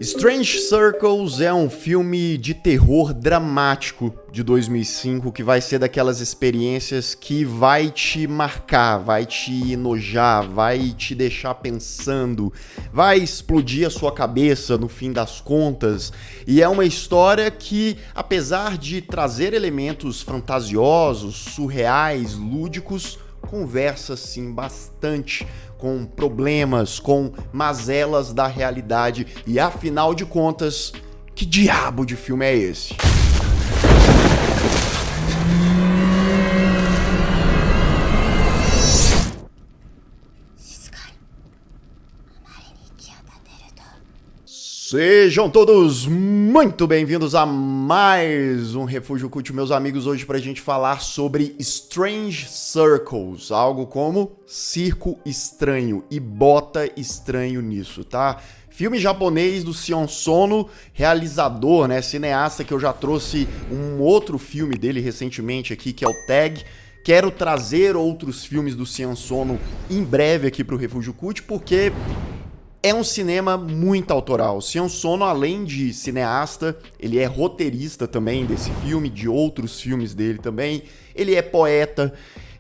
Strange Circles é um filme de terror dramático de 2005 que vai ser daquelas experiências que vai te marcar, vai te enojar, vai te deixar pensando, vai explodir a sua cabeça no fim das contas. E é uma história que, apesar de trazer elementos fantasiosos, surreais, lúdicos, conversa sim bastante com problemas, com mazelas da realidade. E afinal de contas, que diabo de filme é esse? Sejam todos muito bem-vindos a mais um Refúgio Cult, meus amigos, hoje pra gente falar sobre Strange Circles, algo como circo estranho, e bota estranho nisso, tá? Filme japonês do Sion Sono, realizador, né, cineasta, que eu já trouxe um outro filme dele recentemente aqui, que é o Tag. Quero trazer outros filmes do Sion Sono em breve aqui pro Refúgio Cult, porque é um cinema muito autoral. Sion Sono, além de cineasta, ele é roteirista também desse filme, de outros filmes dele também. Ele é poeta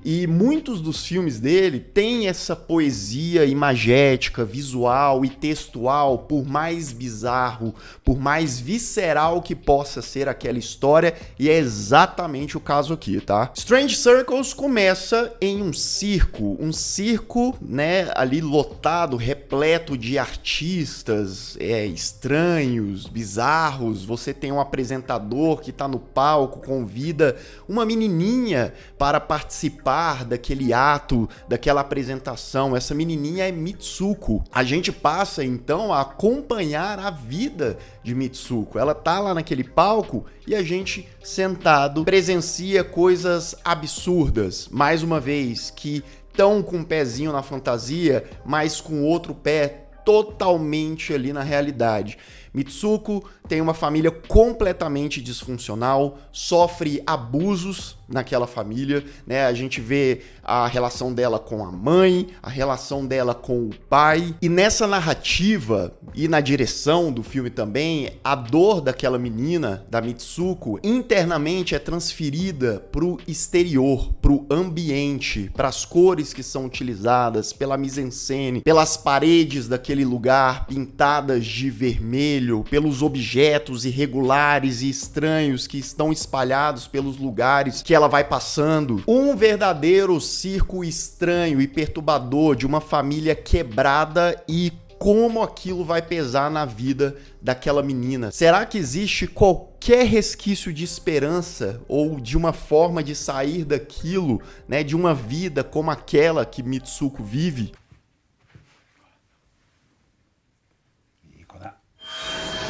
e muitos dos filmes dele têm essa poesia imagética, visual e textual, por mais bizarro, por mais visceral que possa ser aquela história, e é exatamente o caso aqui, tá? Strange Circles começa em um circo, né, ali lotado, repleto de artistas estranhos, bizarros. Você tem um apresentador que tá no palco, convida uma menininha para participar daquele ato, daquela apresentação. Essa menininha é Mitsuko. A gente passa então a acompanhar a vida de Mitsuko. Ela tá lá naquele palco e a gente, sentado, presencia coisas absurdas. Mais uma vez, que estão com um pezinho na fantasia, mas com outro pé totalmente ali na realidade. Mitsuko tem uma família completamente disfuncional, sofre abusos naquela família, né? A gente vê a relação dela com a mãe, a relação dela com o pai, e nessa narrativa e na direção do filme também, a dor daquela menina, da Mitsuko, internamente é transferida pro exterior, pro ambiente, pras cores que são utilizadas, pela mise-en-scène, pelas paredes daquele lugar pintadas de vermelho, pelos objetos irregulares e estranhos que estão espalhados pelos lugares que ela vai passando. Um verdadeiro circo estranho e perturbador de uma família quebrada, e como aquilo vai pesar na vida daquela menina. Será que existe qualquer resquício de esperança ou de uma forma de sair daquilo, né, de uma vida como aquela que Mitsuko vive?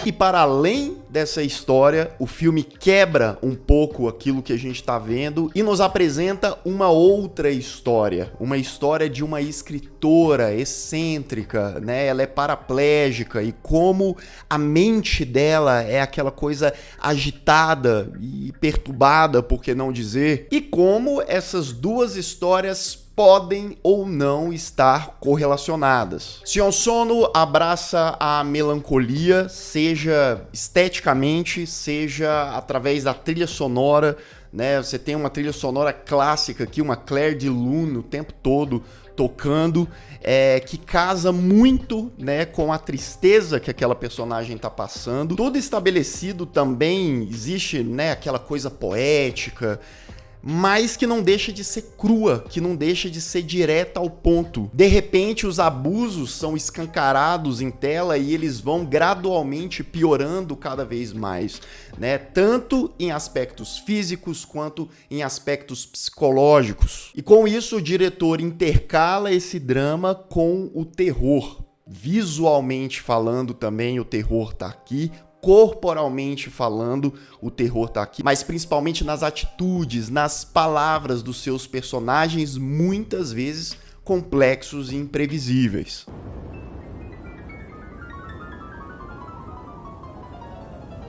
E para além dessa história, o filme quebra um pouco aquilo que a gente está vendo e nos apresenta uma outra história. Uma história de uma escritora excêntrica, né? Ela é paraplégica, e como a mente dela é aquela coisa agitada e perturbada, por que não dizer? E como essas duas histórias podem ou não estar correlacionadas. Sion Sono abraça a melancolia, seja esteticamente, seja através da trilha sonora, né? Você tem uma trilha sonora clássica aqui, uma Clair de Lune o tempo todo tocando, que casa muito, né, com a tristeza que aquela personagem tá passando. Tudo estabelecido também, existe, né, aquela coisa poética, mas que não deixa de ser crua, que não deixa de ser direta ao ponto. De repente, os abusos são escancarados em tela e eles vão gradualmente piorando cada vez mais, né? Tanto em aspectos físicos quanto em aspectos psicológicos. E com isso, o diretor intercala esse drama com o terror. Visualmente falando também, o terror tá aqui. Corporalmente falando, o terror tá aqui, mas principalmente nas atitudes, nas palavras dos seus personagens, muitas vezes complexos e imprevisíveis.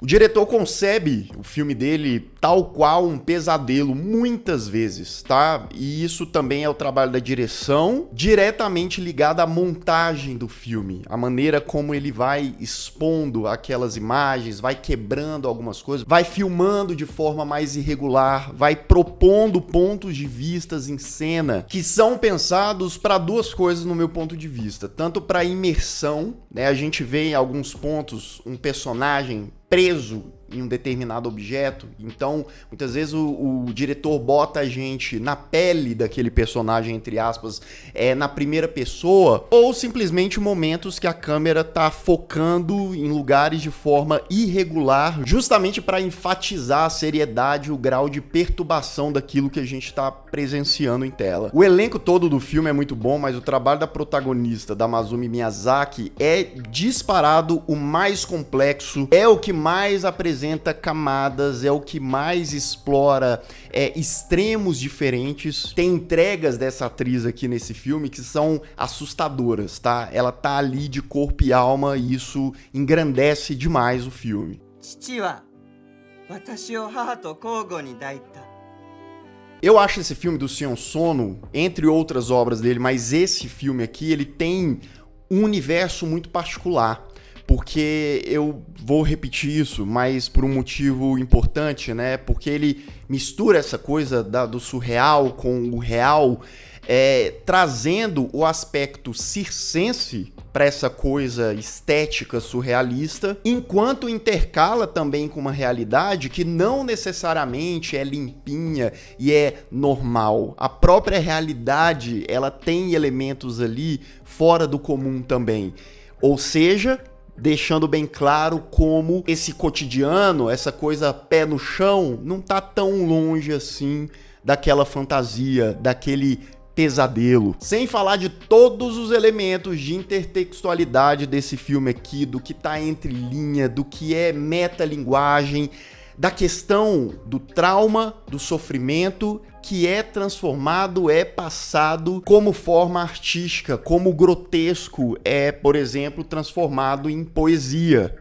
O diretor concebe o filme dele tal qual um pesadelo muitas vezes, tá? E isso também é o trabalho da direção, diretamente ligado à montagem do filme, a maneira como ele vai expondo aquelas imagens, vai quebrando algumas coisas, vai filmando de forma mais irregular, vai propondo pontos de vistas em cena que são pensados para duas coisas no meu ponto de vista, tanto para imersão, né? A gente vê em alguns pontos um personagem preso em um determinado objeto, então muitas vezes o diretor bota a gente na pele daquele personagem, entre aspas, na primeira pessoa, ou simplesmente momentos que a câmera tá focando em lugares de forma irregular, justamente para enfatizar a seriedade e o grau de perturbação daquilo que a gente tá presenciando em tela. O elenco todo do filme é muito bom, mas o trabalho da protagonista, da Masumi Miyazaki, é disparado o mais complexo, é o que mais apresenta camadas, é o que mais explora extremos diferentes. Tem entregas dessa atriz aqui nesse filme que são assustadoras, tá? Ela tá ali de corpo e alma e isso engrandece demais o filme. Eu acho esse filme do Sion Sono, entre outras obras dele, mas esse filme aqui, ele tem um universo muito particular. Porque eu vou repetir isso, mas por um motivo importante, né? Porque ele mistura essa coisa do surreal com o real, trazendo o aspecto circense para essa coisa estética surrealista, enquanto intercala também com uma realidade que não necessariamente é limpinha e é normal. A própria realidade, ela tem elementos ali fora do comum também. Ou seja, deixando bem claro como esse cotidiano, essa coisa pé no chão, não tá tão longe assim daquela fantasia, daquele pesadelo. Sem falar de todos os elementos de intertextualidade desse filme aqui, do que tá entre linha, do que é metalinguagem, da questão do trauma, do sofrimento, que é transformado, é passado como forma artística, como o grotesco é, por exemplo, transformado em poesia.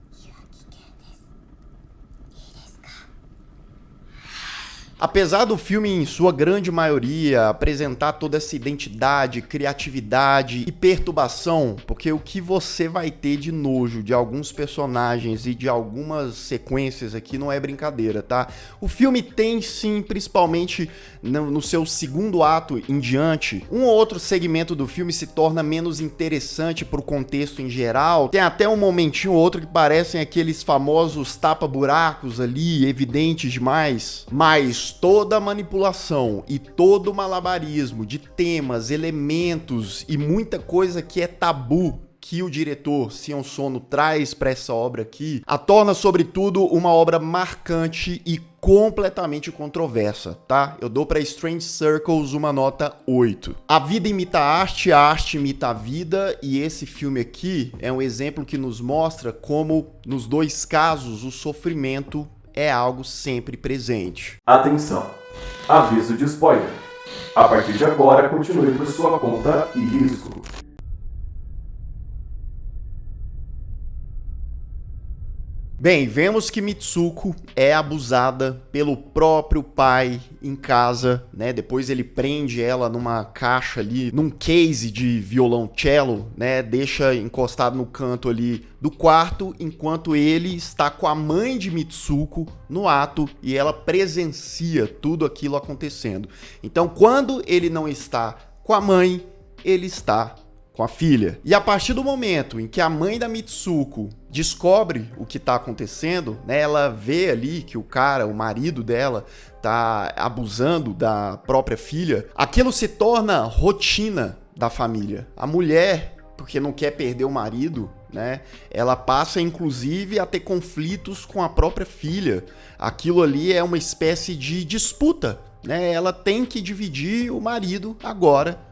Apesar do filme, em sua grande maioria, apresentar toda essa identidade, criatividade e perturbação, porque o que você vai ter de nojo de alguns personagens e de algumas sequências aqui não é brincadeira, tá? O filme tem sim, principalmente no seu segundo ato em diante, um ou outro segmento do filme se torna menos interessante pro contexto em geral. Tem até um momentinho ou outro que parecem aqueles famosos tapa-buracos ali, evidentes demais, mas toda a manipulação e todo o malabarismo de temas, elementos e muita coisa que é tabu que o diretor Sion Sono traz para essa obra aqui, a torna, sobretudo, uma obra marcante e completamente controversa, tá? Eu dou para Strange Circles uma nota 8. A vida imita a arte imita a vida, e esse filme aqui é um exemplo que nos mostra como, nos dois casos, o sofrimento é algo sempre presente. Atenção! Aviso de spoiler. A partir de agora, continue por sua conta e risco. Bem, vemos que Mitsuko é abusada pelo próprio pai em casa, né? Depois ele prende ela numa caixa ali, num case de violoncelo, né? Deixa encostado no canto ali do quarto, enquanto ele está com a mãe de Mitsuko no ato e ela presencia tudo aquilo acontecendo. Então, quando ele não está com a mãe, ele está com a filha. E a partir do momento em que a mãe da Mitsuko descobre o que tá acontecendo, né, ela vê ali que o cara, o marido dela, tá abusando da própria filha, aquilo se torna rotina da família. A mulher, porque não quer perder o marido, né, ela passa inclusive a ter conflitos com a própria filha. Aquilo ali é uma espécie de disputa, né? Ela tem que dividir o marido agora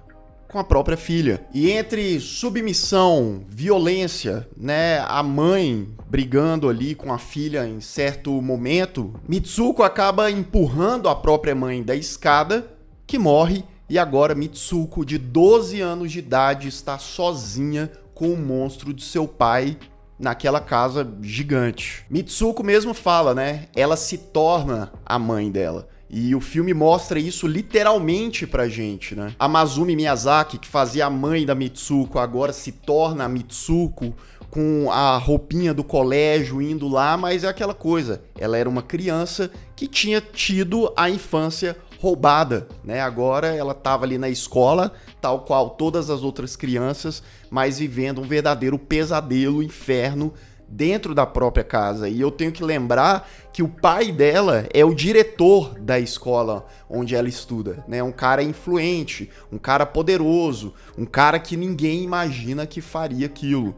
com a própria filha. E entre submissão, violência, né, a mãe brigando ali com a filha em certo momento, Mitsuko acaba empurrando a própria mãe da escada, que morre, e agora Mitsuko, de 12 anos de idade, está sozinha com o monstro de seu pai naquela casa gigante. Mitsuko mesmo fala, né? Ela se torna a mãe dela. E o filme mostra isso literalmente pra gente, né? A Masumi Miyazaki, que fazia a mãe da Mitsuko, agora se torna a Mitsuko com a roupinha do colégio indo lá, mas é aquela coisa. Ela era uma criança que tinha tido a infância roubada, né? Agora ela estava ali na escola, tal qual todas as outras crianças, mas vivendo um verdadeiro pesadelo, inferno dentro da própria casa. E eu tenho que lembrar que o pai dela é o diretor da escola onde ela estuda, né? Um cara influente, um cara poderoso, um cara que ninguém imagina que faria aquilo.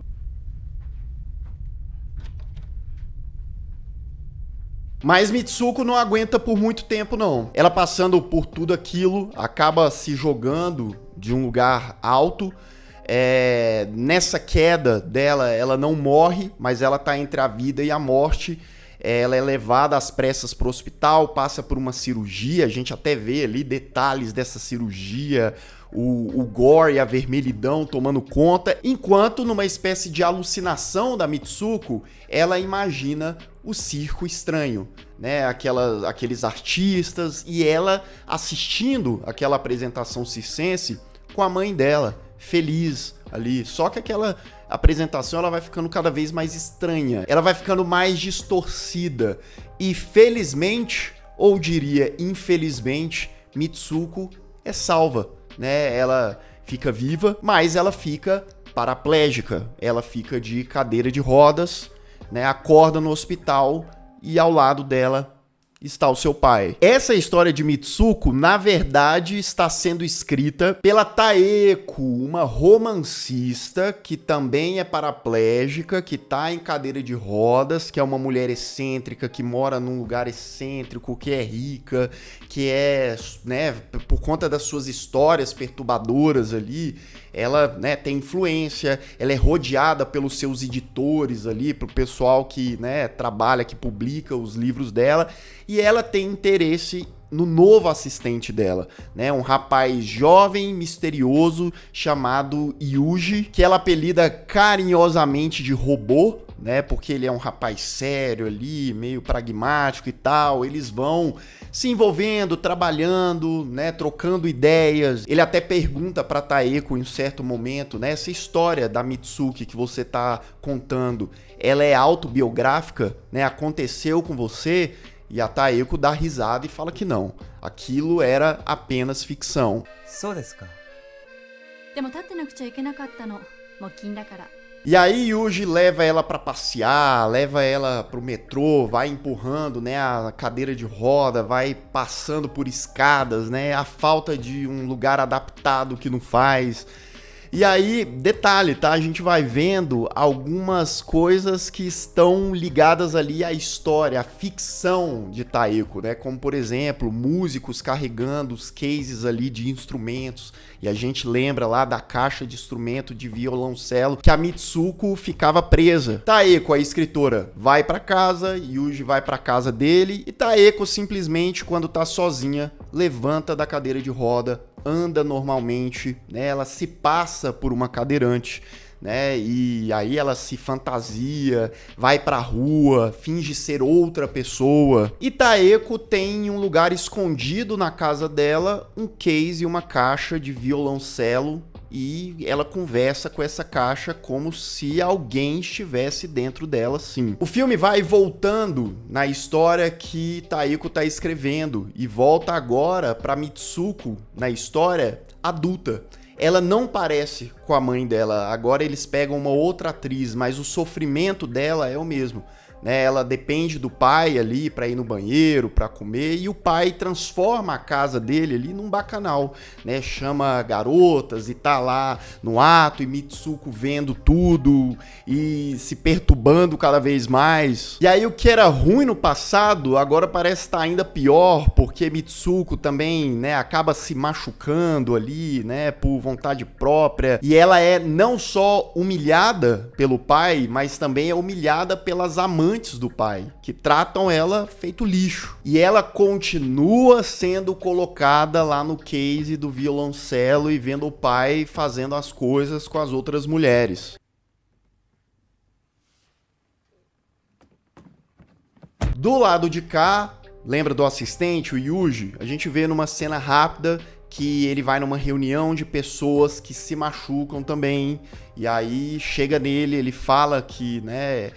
Mas Mitsuko não aguenta por muito tempo, não. Ela passando por tudo aquilo, acaba se jogando de um lugar alto. Nessa queda dela, ela não morre, mas ela tá entre a vida e a morte. Ela é levada às pressas pro hospital, passa por uma cirurgia, a gente até vê ali detalhes dessa cirurgia, o gore e a vermelhidão tomando conta, enquanto numa espécie de alucinação da Mitsuko, ela imagina o circo estranho, né? Aqueles artistas e ela assistindo aquela apresentação circense com a mãe dela, feliz ali. Só que aquela apresentação ela vai ficando cada vez mais estranha, ela vai ficando mais distorcida e felizmente, ou diria infelizmente, Mitsuko é salva, né? Ela fica viva, mas ela fica paraplégica, ela fica de cadeira de rodas, né? Acorda no hospital e ao lado dela está o seu pai. Essa história de Mitsuko, na verdade, está sendo escrita pela Taeko, uma romancista que também é paraplégica, que está em cadeira de rodas, que é uma mulher excêntrica, que mora num lugar excêntrico, que é rica, que é, né, por conta das suas histórias perturbadoras ali, ela, né, tem influência, ela é rodeada pelos seus editores ali, pro pessoal que, né, trabalha, que publica os livros dela, e ela tem interesse no novo assistente dela, né, um rapaz jovem, misterioso, chamado Yuji, que ela apelida carinhosamente de robô, né, porque ele é um rapaz sério ali, meio pragmático e tal. Eles vão se envolvendo, trabalhando, né, trocando ideias. Ele até pergunta pra Taeko em um certo momento, né, essa história da Mitsuki que você tá contando, ela é autobiográfica, né, aconteceu com você? E a Taeko dá risada e fala que não, aquilo era apenas ficção. E aí Yuji leva ela pra passear, leva ela pro metrô, vai empurrando, né, a cadeira de roda, vai passando por escadas, né, a falta de um lugar adaptado que não faz. E aí, detalhe, tá? A gente vai vendo algumas coisas que estão ligadas ali à história, à ficção de Taeko, né? Como, por exemplo, músicos carregando os cases ali de instrumentos. E a gente lembra lá da caixa de instrumento de violoncelo que a Mitsuko ficava presa. Taeko, a escritora, vai pra casa, Yuji vai pra casa dele e Taeko simplesmente, quando tá sozinha, levanta da cadeira de roda, anda normalmente, né? Ela se passa por uma cadeirante, né? E aí ela se fantasia, vai pra rua, finge ser outra pessoa. E Taeko tem em um lugar escondido na casa dela um case e uma caixa de violoncelo. E ela conversa com essa caixa como se alguém estivesse dentro dela, sim. O filme vai voltando na história que Taeko tá escrevendo e volta agora pra Mitsuko na história adulta. Ela não parece com a mãe dela, agora eles pegam uma outra atriz, mas o sofrimento dela é o mesmo. Né, ela depende do pai ali para ir no banheiro, para comer, e o pai transforma a casa dele ali num bacanal, né, chama garotas e tá lá no ato, e Mitsuko vendo tudo e se perturbando cada vez mais. E aí o que era ruim no passado, agora parece estar ainda pior, porque Mitsuko também, né, acaba se machucando ali, né, por vontade própria, e ela é não só humilhada pelo pai, mas também é humilhada pelas amantes do pai, que tratam ela feito lixo. E ela continua sendo colocada lá no case do violoncelo e vendo o pai fazendo as coisas com as outras mulheres. Do lado de cá, lembra do assistente, o Yuji? A gente vê numa cena rápida que ele vai numa reunião de pessoas que se machucam também, e aí chega nele, ele fala que, né,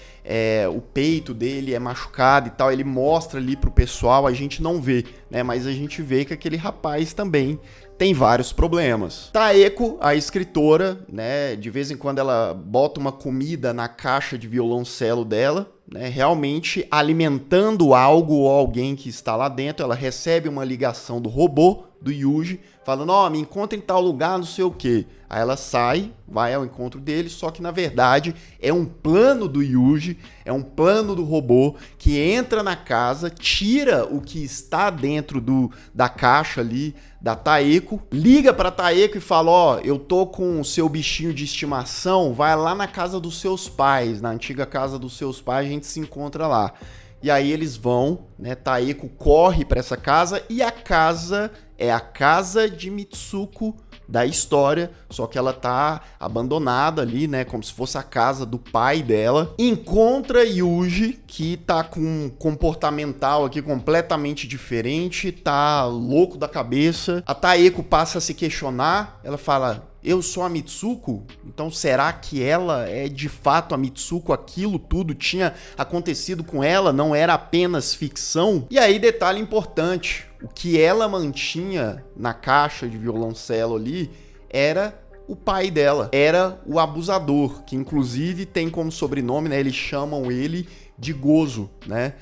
o peito dele é machucado e tal, ele mostra ali pro pessoal, a gente não vê, né, mas a gente vê que aquele rapaz também tem vários problemas. Taeko, a escritora, né, de vez em quando ela bota uma comida na caixa de violoncelo dela, né, realmente alimentando algo ou alguém que está lá dentro. Ela recebe uma ligação do robô, do Yuji, falando, me encontra em tal lugar, não sei o quê. Aí ela sai, vai ao encontro dele, só que na verdade é um plano do Yuji, é um plano do robô que entra na casa, tira o que está dentro da caixa ali da Taeko, liga pra Taeko e fala, eu tô com o seu bichinho de estimação, vai lá na casa dos seus pais, na antiga casa dos seus pais, a gente se encontra lá. E aí eles vão, né, Taeko corre pra essa casa e a casa é a casa de Mitsuko da história, só que ela tá abandonada ali, né, como se fosse a casa do pai dela. Encontra Yuji, que tá com um comportamental aqui completamente diferente, tá louco da cabeça. A Taeko passa a se questionar, ela fala, eu sou a Mitsuko? Então será que ela é de fato a Mitsuko? Aquilo tudo tinha acontecido com ela, não era apenas ficção? E aí, detalhe importante, o que ela mantinha na caixa de violoncelo ali era o pai dela, era o abusador, que inclusive tem como sobrenome, né, eles chamam ele de Gozo, né?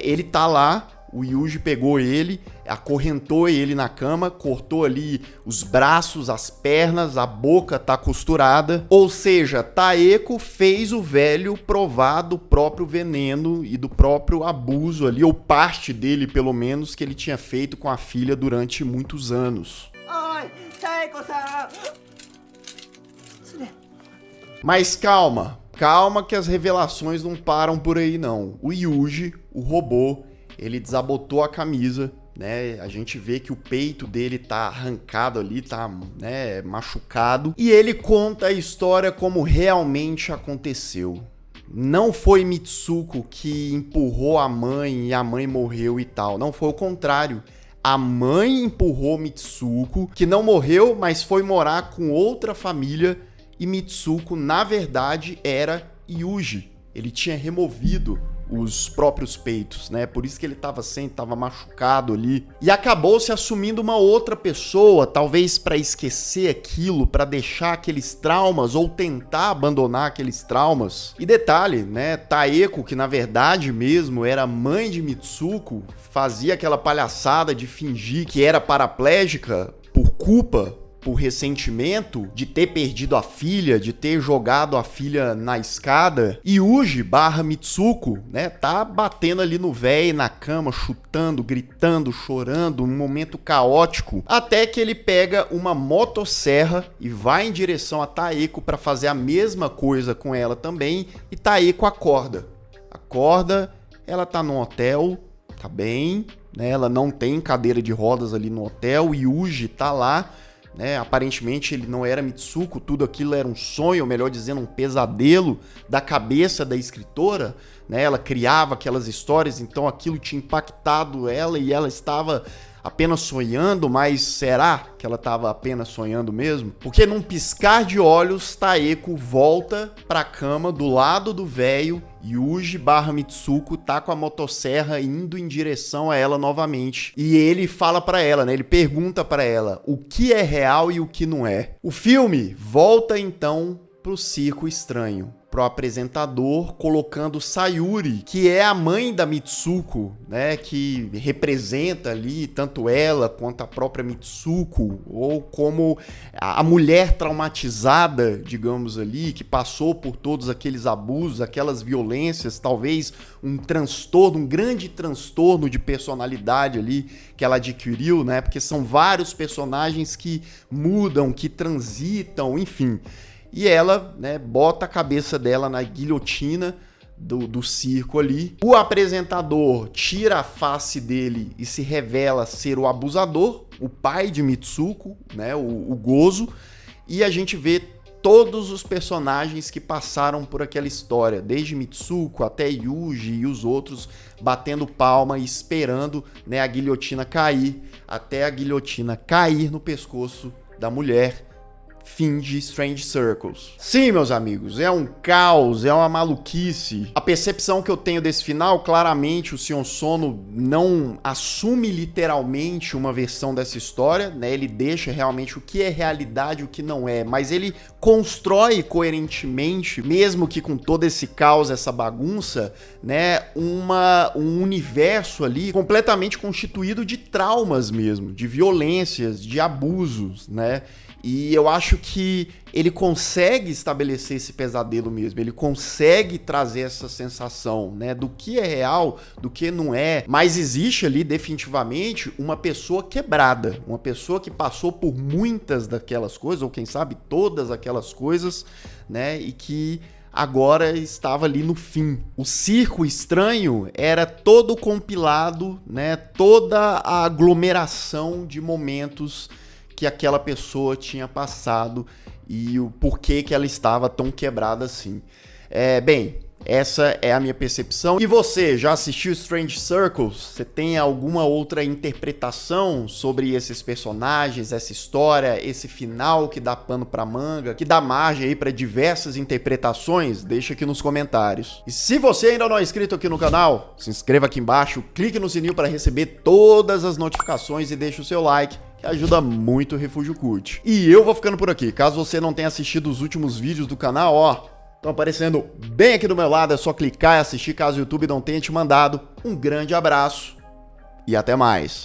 Ele tá lá, o Yuji pegou ele, acorrentou ele na cama, cortou ali os braços, as pernas, a boca tá costurada. Ou seja, Taeko fez o velho provar do próprio veneno e do próprio abuso ali, ou parte dele pelo menos, que ele tinha feito com a filha durante muitos anos. Ai, Taeko-san! Mas calma que as revelações não param por aí não. O Yuji, o robô, ele desabotou a camisa, né? A gente vê que o peito dele tá arrancado ali, tá, né, machucado. E ele conta a história como realmente aconteceu. Não foi Mitsuko que empurrou a mãe e a mãe morreu e tal. Não, foi o contrário. A mãe empurrou Mitsuko, que não morreu, mas foi morar com outra família. E Mitsuko, na verdade, era Yuji. Ele tinha removido os próprios peitos, né? Por isso que ele tava machucado ali. E acabou se assumindo uma outra pessoa, talvez para esquecer aquilo, para deixar aqueles traumas ou tentar abandonar aqueles traumas. E detalhe, né? Taeko, que na verdade mesmo era mãe de Mitsuko, fazia aquela palhaçada de fingir que era paraplégica por culpa, por ressentimento de ter perdido a filha, de ter jogado a filha na escada. Yuji / Mitsuko, né, tá batendo ali no véi na cama, chutando, gritando, chorando, um momento caótico, até que ele pega uma motosserra e vai em direção a Taeko para fazer a mesma coisa com ela também, e Taeko acorda, ela tá no hotel, tá bem, né, ela não tem cadeira de rodas ali no hotel, Yuji tá lá, né, aparentemente ele não era Mitsuko, tudo aquilo era um sonho, ou melhor dizendo, um pesadelo da cabeça da escritora, né, ela criava aquelas histórias, então aquilo tinha impactado ela e ela estava apenas sonhando, mas será que ela estava apenas sonhando mesmo? Porque num piscar de olhos, Taeko volta pra cama do lado do velho, Yuji / Mitsuko tá com a motosserra indo em direção a ela novamente. E ele fala pra ela, né? Ele pergunta pra ela o que é real e o que não é. O filme volta então pro circo estranho, pro apresentador, colocando Sayuri, que é a mãe da Mitsuko, né, que representa ali tanto ela quanto a própria Mitsuko, ou como a mulher traumatizada, digamos ali, que passou por todos aqueles abusos, aquelas violências, talvez um transtorno, um grande transtorno de personalidade ali que ela adquiriu, né, porque são vários personagens que mudam, que transitam, enfim. E ela, né, bota a cabeça dela na guilhotina do circo ali. O apresentador tira a face dele e se revela ser o abusador, o pai de Mitsuko, né, o Gozo. E a gente vê todos os personagens que passaram por aquela história, desde Mitsuko até Yuji e os outros, batendo palma e esperando, né, a guilhotina cair, até a guilhotina cair no pescoço da mulher. Fim de Strange Circles. Sim, meus amigos, é um caos, é uma maluquice. A percepção que eu tenho desse final, claramente o Sion Sono não assume literalmente uma versão dessa história, né? Ele deixa realmente o que é realidade e o que não é, mas ele constrói coerentemente, mesmo que com todo esse caos, essa bagunça, né, um universo ali completamente constituído de traumas mesmo, de violências, de abusos, né? E eu acho que ele consegue estabelecer esse pesadelo mesmo, ele consegue trazer essa sensação, né, do que é real, do que não é, mas existe ali definitivamente uma pessoa quebrada, uma pessoa que passou por muitas daquelas coisas, ou quem sabe todas aquelas coisas, né, e que agora estava ali no fim. O Circo Estranho era todo compilado, né, toda a aglomeração de momentos que aquela pessoa tinha passado e o porquê que ela estava tão quebrada assim. Bem, essa é a minha percepção. E você, já assistiu Strange Circles? Você tem alguma outra interpretação sobre esses personagens, essa história, esse final que dá pano pra manga, que dá margem aí para diversas interpretações? Deixa aqui nos comentários. E se você ainda não é inscrito aqui no canal, se inscreva aqui embaixo, clique no sininho para receber todas as notificações e deixe o seu like, que ajuda muito o Refúgio Cult. E eu vou ficando por aqui. Caso você não tenha assistido os últimos vídeos do canal, ó, estão aparecendo bem aqui do meu lado, é só clicar e assistir caso o YouTube não tenha te mandado. Um grande abraço e até mais.